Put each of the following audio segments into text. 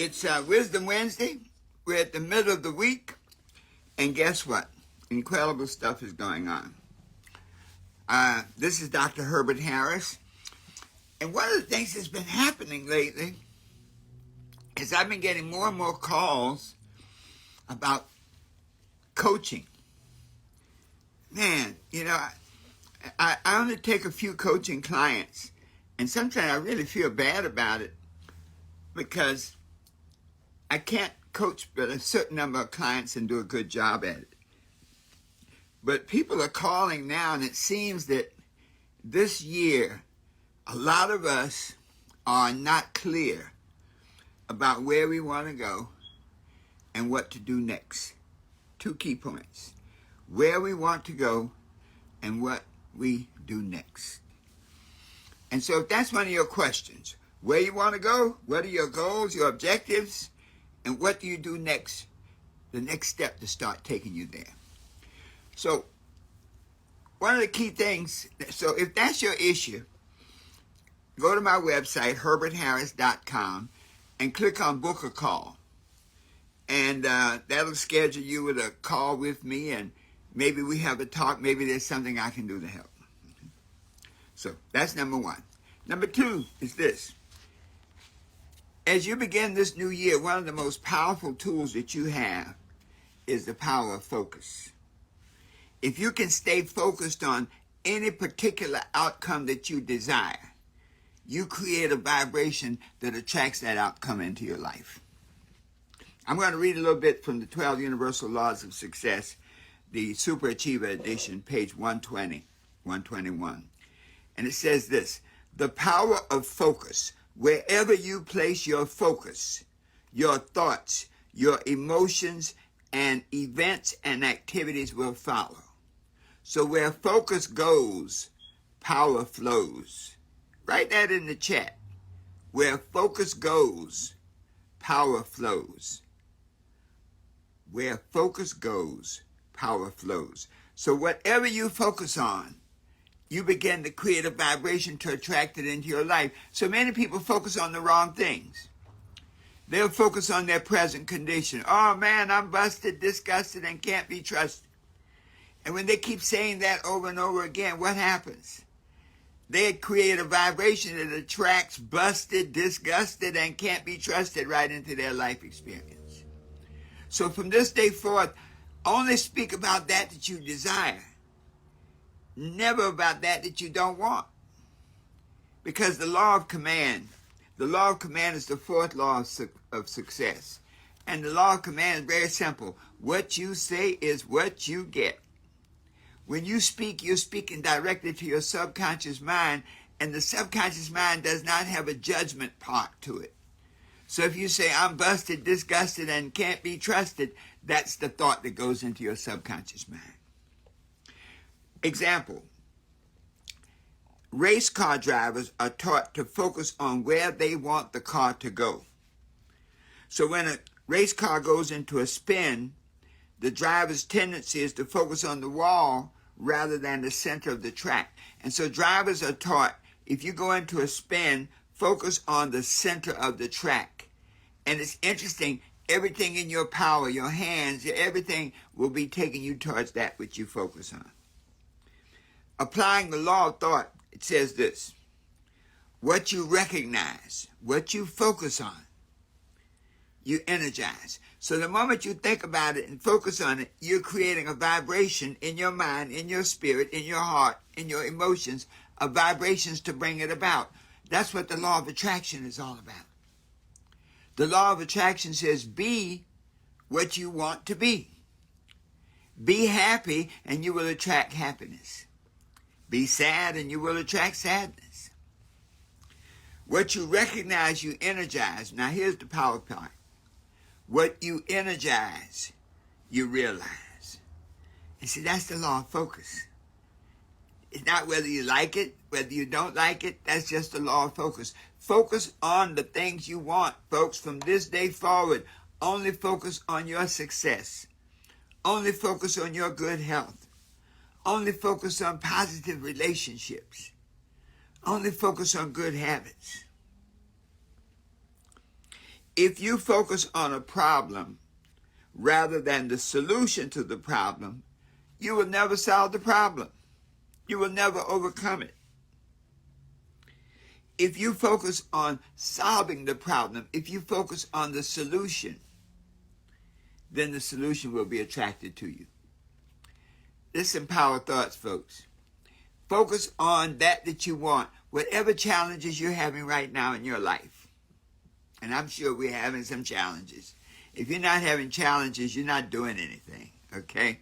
It's Wisdom Wednesday. We're at the middle of the week, and guess what? Incredible stuff is going on. This is Dr. Herbert Harris, and one of the things that's been happening lately is I've been getting more and more calls about coaching. Man, you know, I only take a few coaching clients, and sometimes I really feel bad about it because I can't coach but a certain number of clients and do a good job at it. But people are calling now, and it seems that this year, a lot of us are not clear about where we want to go and what to do next. Two key points: where we want to go and what we do next. And so if that's one of your questions, where you want to go, what are your goals, your objectives, and what do you do next, the next step to start taking you there. So one of the key things, so if that's your issue, go to my website, herbertharris.com, and click on Book a Call. And that'll schedule you with a call with me, and maybe we have a talk. Maybe there's something I can do to help. So that's number one. Number two is this. As you begin this new year, one of the most powerful tools that you have is the power of focus. If you can stay focused on any particular outcome that you desire, you create a vibration that attracts that outcome into your life. I'm going to read a little bit from the 12 Universal Laws of Success, the Super Achiever Edition, page 120, 121. And it says this: the power of focus. Wherever you place your focus, your thoughts, your emotions, and events and activities will follow. So where focus goes, power flows. Write that in the chat. Where focus goes, power flows. Where focus goes, power flows. So whatever you focus on, you begin to create a vibration to attract it into your life. So many people focus on the wrong things. They'll focus on their present condition. Oh man, I'm busted, disgusted, and can't be trusted. And when they keep saying that over and over again, what happens? They create a vibration that attracts busted, disgusted, and can't be trusted right into their life experience. So from this day forth, only speak about that you desire. Never about that you don't want. Because the law of command is the fourth law of success. And the law of command is very simple. What you say is what you get. When you speak, you're speaking directly to your subconscious mind, and the subconscious mind does not have a judgment part to it. So if you say, I'm busted, disgusted, and can't be trusted, that's the thought that goes into your subconscious mind. Example, race car drivers are taught to focus on where they want the car to go. So when a race car goes into a spin, the driver's tendency is to focus on the wall rather than the center of the track. And so drivers are taught, if you go into a spin, focus on the center of the track. And it's interesting, everything in your power, your hands, everything will be taking you towards that which you focus on. Applying the law of thought, it says this: what you recognize, what you focus on, you energize. So the moment you think about it and focus on it, you're creating a vibration in your mind, in your spirit, in your heart, in your emotions, of vibrations to bring it about. That's what the law of attraction is all about. The law of attraction says, be what you want to be. Be happy and you will attract happiness. Be sad and you will attract sadness. What you recognize, you energize. Now here's the power part. What you energize, you realize. And see, that's the law of focus. It's not whether you like it, whether you don't like it. That's just the law of focus. Focus on the things you want, folks. From this day forward, only focus on your success. Only focus on your good health. Only focus on positive relationships. Only focus on good habits. If you focus on a problem rather than the solution to the problem, you will never solve the problem. You will never overcome it. If you focus on solving the problem, if you focus on the solution, then the solution will be attracted to you. Listen, power thoughts, folks. Focus on that you want, whatever challenges you're having right now in your life. And I'm sure we're having some challenges. If you're not having challenges, you're not doing anything, okay?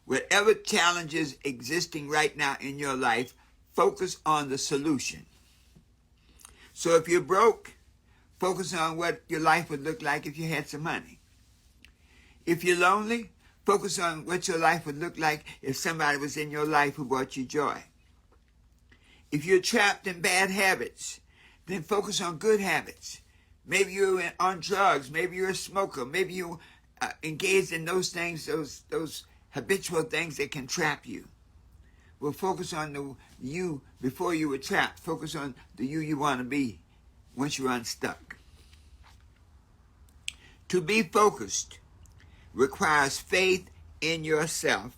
Whatever challenges existing right now in your life, focus on the solution. So if you're broke, focus on what your life would look like if you had some money. If you're lonely, focus on what your life would look like if somebody was in your life who brought you joy. If you're trapped in bad habits, then focus on good habits. Maybe you're on drugs. Maybe you're a smoker. Maybe you engaged in those things, those habitual things that can trap you. Well, focus on the you before you were trapped. Focus on the you want to be once you're unstuck. To be focused requires faith in yourself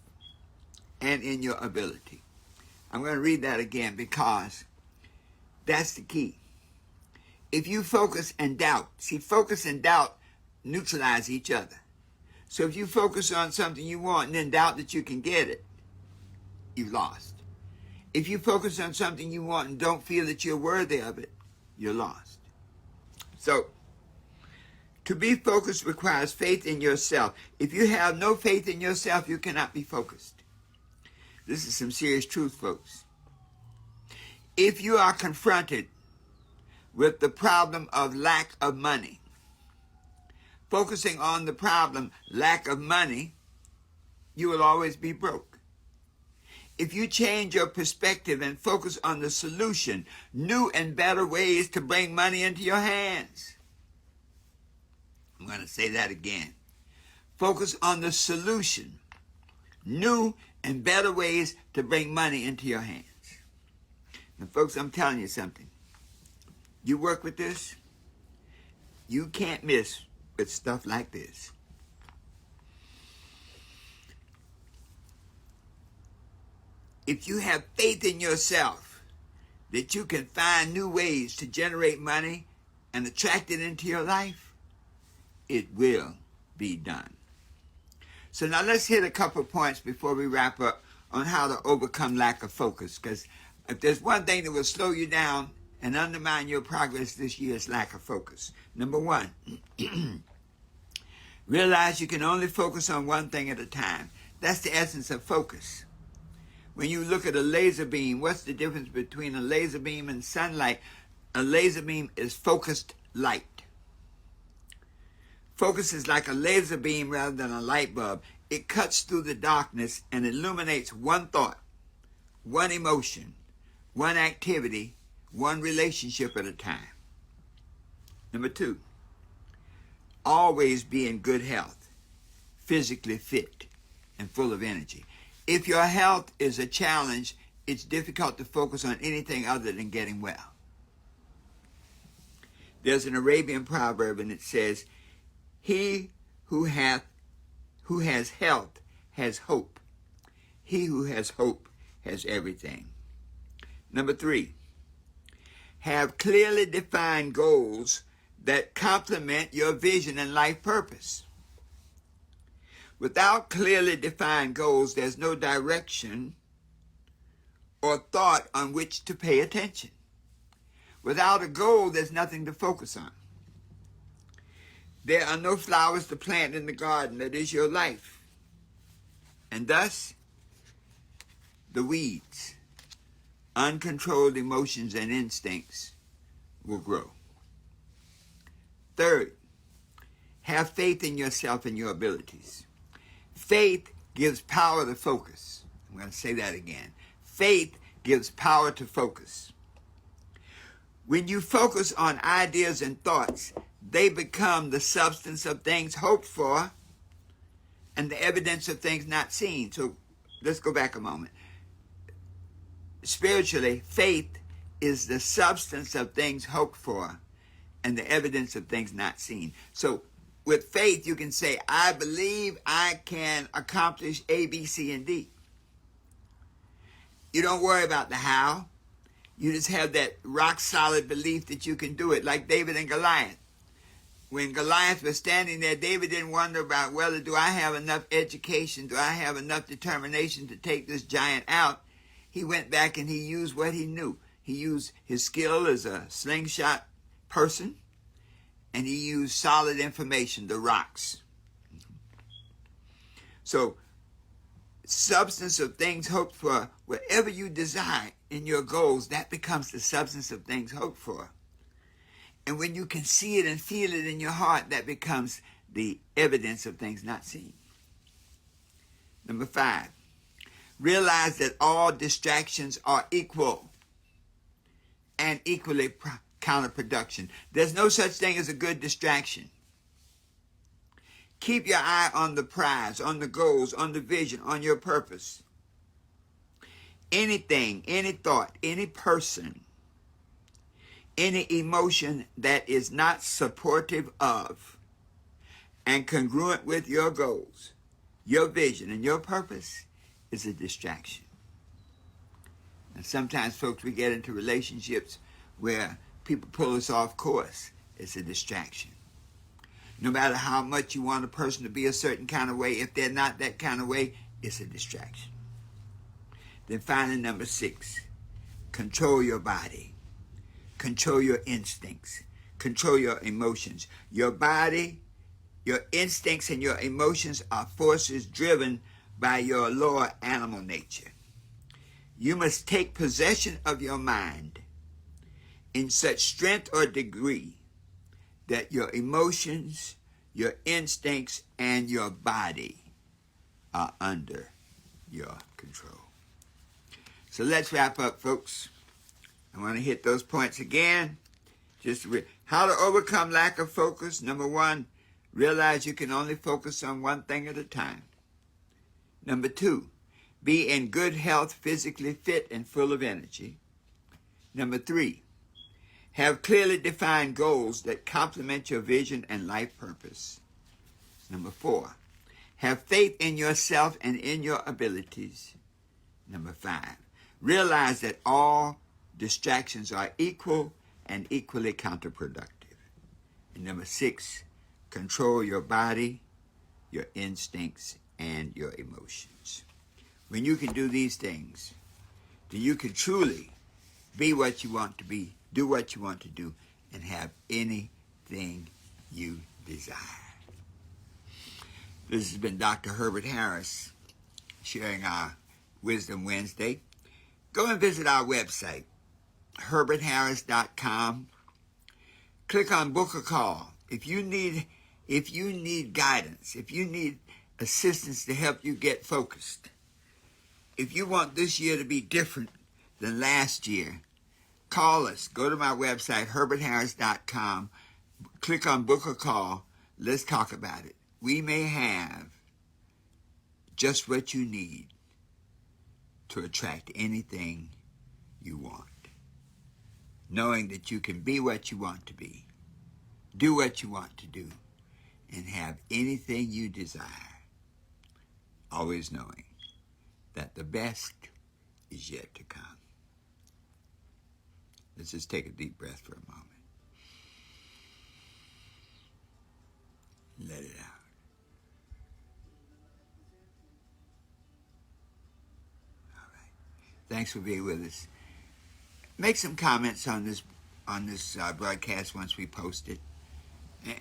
and in your ability. I'm going to read that again because that's the key. If you focus and doubt, see, focus and doubt neutralize each other. So if you focus on something you want and then doubt that you can get it, you've lost. If you focus on something you want and don't feel that you're worthy of it, you're lost. So, to be focused requires faith in yourself. If you have no faith in yourself, you cannot be focused. This is some serious truth, folks. If you are confronted with the problem of lack of money, focusing on the problem, lack of money, you will always be broke. If you change your perspective and focus on the solution, new and better ways to bring money into your hands. I'm going to say that again. Focus on the solution, new and better ways to bring money into your hands. Now, folks, I'm telling you something. You work with this, you can't miss with stuff like this. If you have faith in yourself that you can find new ways to generate money and attract it into your life, it will be done. So now let's hit a couple of points before we wrap up on how to overcome lack of focus. Because if there's one thing that will slow you down and undermine your progress this year, it's lack of focus. Number one, realize you can only focus on one thing at a time. That's the essence of focus. When you look at a laser beam, what's the difference between a laser beam and sunlight? A laser beam is focused light. Focus is like a laser beam rather than a light bulb. It cuts through the darkness and illuminates one thought, one emotion, one activity, one relationship at a time. Number two, always be in good health, physically fit, and full of energy. If your health is a challenge, it's difficult to focus on anything other than getting well. There's an Arabian proverb and it says, he who has health has hope. He who has hope has everything. Number three, have clearly defined goals that complement your vision and life purpose. Without clearly defined goals, there's no direction or thought on which to pay attention. Without a goal, there's nothing to focus on. There are no flowers to plant in the garden that is your life. And thus, the weeds, uncontrolled emotions and instincts will grow. Third, have faith in yourself and your abilities. Faith gives power to focus. I'm going to say that again. Faith gives power to focus. When you focus on ideas and thoughts, they become the substance of things hoped for and the evidence of things not seen. So let's go back a moment. Spiritually, faith is the substance of things hoped for and the evidence of things not seen. So with faith, you can say, I believe I can accomplish A, B, C, and D. You don't worry about the how. You just have that rock solid belief that you can do it, like David and Goliath. When Goliath was standing there, David didn't wonder about whether, do I have enough education, do I have enough determination to take this giant out? He went back and he used what he knew. He used his skill as a slingshot person, and he used solid information, the rocks. So, substance of things hoped for, whatever you desire in your goals, that becomes the substance of things hoped for. And when you can see it and feel it in your heart, that becomes the evidence of things not seen. Number 5, realize that all distractions are equal and equally counterproductive. There's no such thing as a good distraction. Keep your eye on the prize, on the goals, on the vision, on your purpose. Anything, any thought, any person, any emotion that is not supportive of and congruent with your goals, your vision, and your purpose is a distraction. And sometimes, folks, we get into relationships where people pull us off course. It's a distraction. No matter how much you want a person to be a certain kind of way, if they're not that kind of way, it's a distraction. Then finally, number 6, control your body. Control your instincts. Control your emotions. Your body, your instincts, and your emotions are forces driven by your lower animal nature. You must take possession of your mind in such strength or degree that your emotions, your instincts, and your body are under your control. So let's wrap up, folks. I want to hit those points again. How to overcome lack of focus. Number 1, realize you can only focus on one thing at a time. Number 2, be in good health, physically fit and full of energy. Number 3, have clearly defined goals that complement your vision and life purpose. Number 4, have faith in yourself and in your abilities. Number 5, realize that all distractions are equal and equally counterproductive. And number 6, control your body, your instincts, and your emotions. When you can do these things, then you can truly be what you want to be, do what you want to do, and have anything you desire. This has been Dr. Herbert Harris sharing our Wisdom Wednesday. Go and visit our website, herbertharris.com. Click on Book a Call. If you need guidance, if you need assistance to help you get focused, if you want this year to be different than last year, call us. Go to my website, herbertharris.com. Click on Book a Call. Let's talk about it. We may have just what you need to attract anything you want. Knowing that you can be what you want to be, do what you want to do, and have anything you desire. Always knowing that the best is yet to come. Let's just take a deep breath for a moment. Let it out. All right. Thanks for being with us. Make some comments on this broadcast once we post it,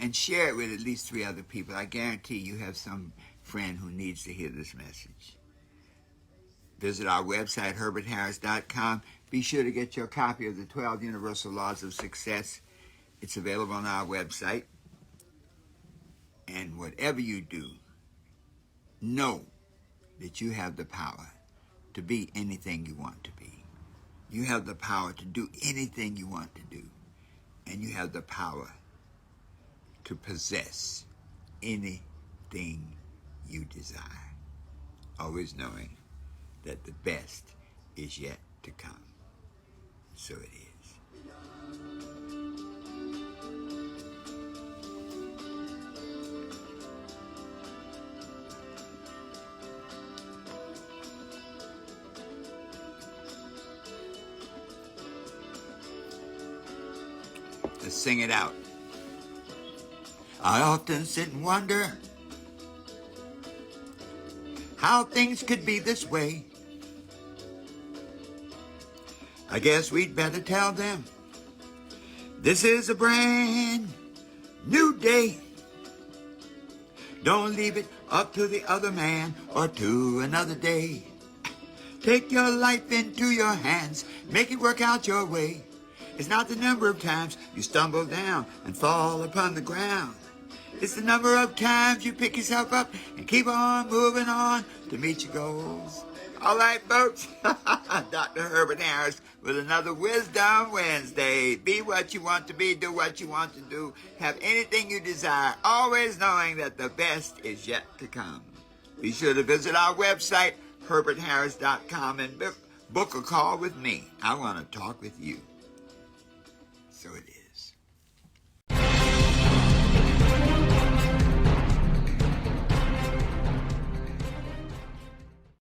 and share it with at least 3 other people. I guarantee you have some friend who needs to hear this message. Visit our website, herbertharris.com. Be sure to get your copy of the 12 Universal Laws of Success. It's available on our website. And whatever you do, know that you have the power to be anything you want to be. You have the power to do anything you want to do. And you have the power to possess anything you desire. Always knowing that the best is yet to come. So it is. Let's sing it out. I often sit and wonder how things could be this way. I guess we'd better tell them this is a brand new day. Don't leave it up to the other man or to another day. Take your life into your hands, make it work out your way. It's not the number of times you stumble down and fall upon the ground. It's the number of times you pick yourself up and keep on moving on to meet your goals. All right, folks, Dr. Herbert Harris with another Wisdom Wednesday. Be what you want to be, do what you want to do, have anything you desire, always knowing that the best is yet to come. Be sure to visit our website, herbertharris.com, and book a call with me. I want to talk with you. So it is.